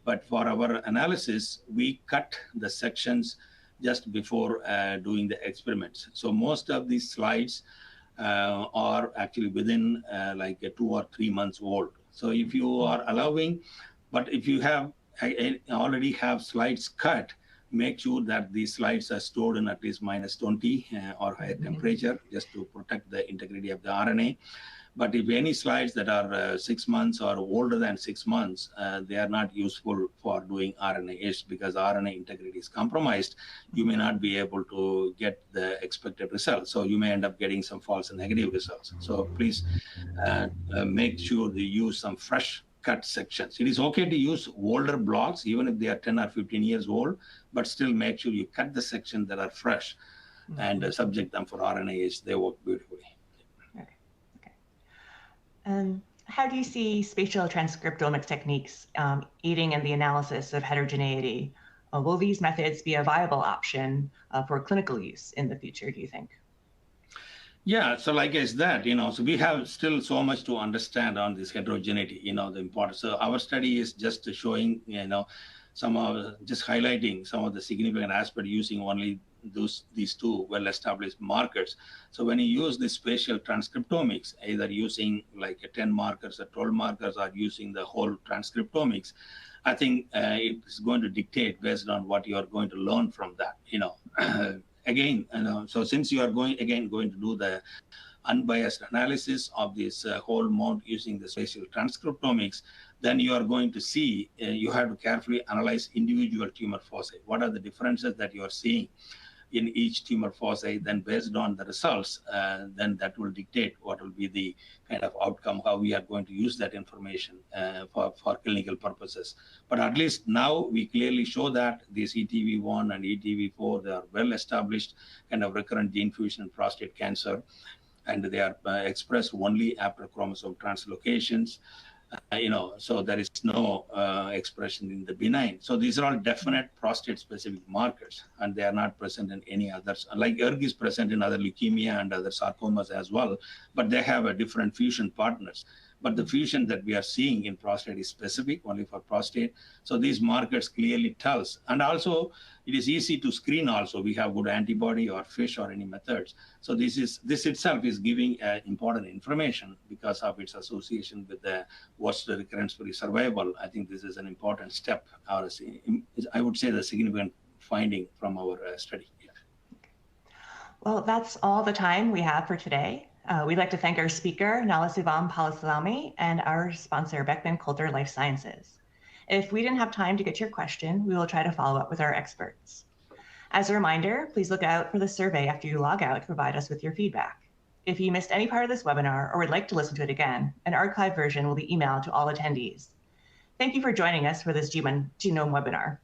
But for our analysis, we cut the sections just before doing the experiments. So most of these slides are actually within like 2 or 3 months old. So if you are allowing, but if you have already have slides cut, make sure that these slides are stored in at least -20 or higher temperature, just to protect the integrity of the RNA. But if any slides that are 6 months or older than 6 months, they are not useful for doing RNA-ish because RNA integrity is compromised. You may not be able to get the expected results. So you may end up getting some false and negative results. So please make sure you use some fresh cut sections. It is okay to use older blocks, even if they are 10 or 15 years old, but still make sure you cut the sections that are fresh and subject them for RNA-ish. They work beautifully. How do you see spatial transcriptomics techniques aiding in the analysis of heterogeneity? Will these methods be a viable option for clinical use in the future, do you think? Yeah, so like I said, so we have still so much to understand on this heterogeneity, the importance. So our study is just showing, just highlighting some of the significant aspects using only these 2 well-established markers. So when you use the spatial transcriptomics, either using like 10 markers or 12 markers or using the whole transcriptomics, I think it's going to dictate based on what you are going to learn from that, Again, so since you are going to do the unbiased analysis of this whole mount using the spatial transcriptomics, then you are going to see, you have to carefully analyze individual tumor foci. What are the differences that you are seeing in each tumor foci? Then based on the results, then that will dictate what will be the kind of outcome, how we are going to use that information for clinical purposes. But at least now we clearly show that these ETV1 and ETV4, they are well-established kind of recurrent gene fusion in prostate cancer, and they are expressed only after chromosome translocations. So there is no expression in the benign. So these are all definite prostate-specific markers, and they are not present in any others. Like ERG is present in other leukemia and other sarcomas as well, but they have a different fusion partners. But the fusion that we are seeing in prostate is specific only for prostate. So these markers clearly tells. And also, it is easy to screen also. We have good antibody or FISH or any methods. So this itself is giving important information because of its association with the worst recurrence-free survival. I think this is an important step, or I would say the significant finding from our study. Yeah. Well, that's all the time we have for today. We'd like to thank our speaker, Nallasivam Palanisamy, and our sponsor, Beckman Coulter Life Sciences. If we didn't have time to get to your question, we will try to follow up with our experts. As a reminder, please look out for the survey after you log out to provide us with your feedback. If you missed any part of this webinar or would like to listen to it again, an archived version will be emailed to all attendees. Thank you for joining us for this genome webinar.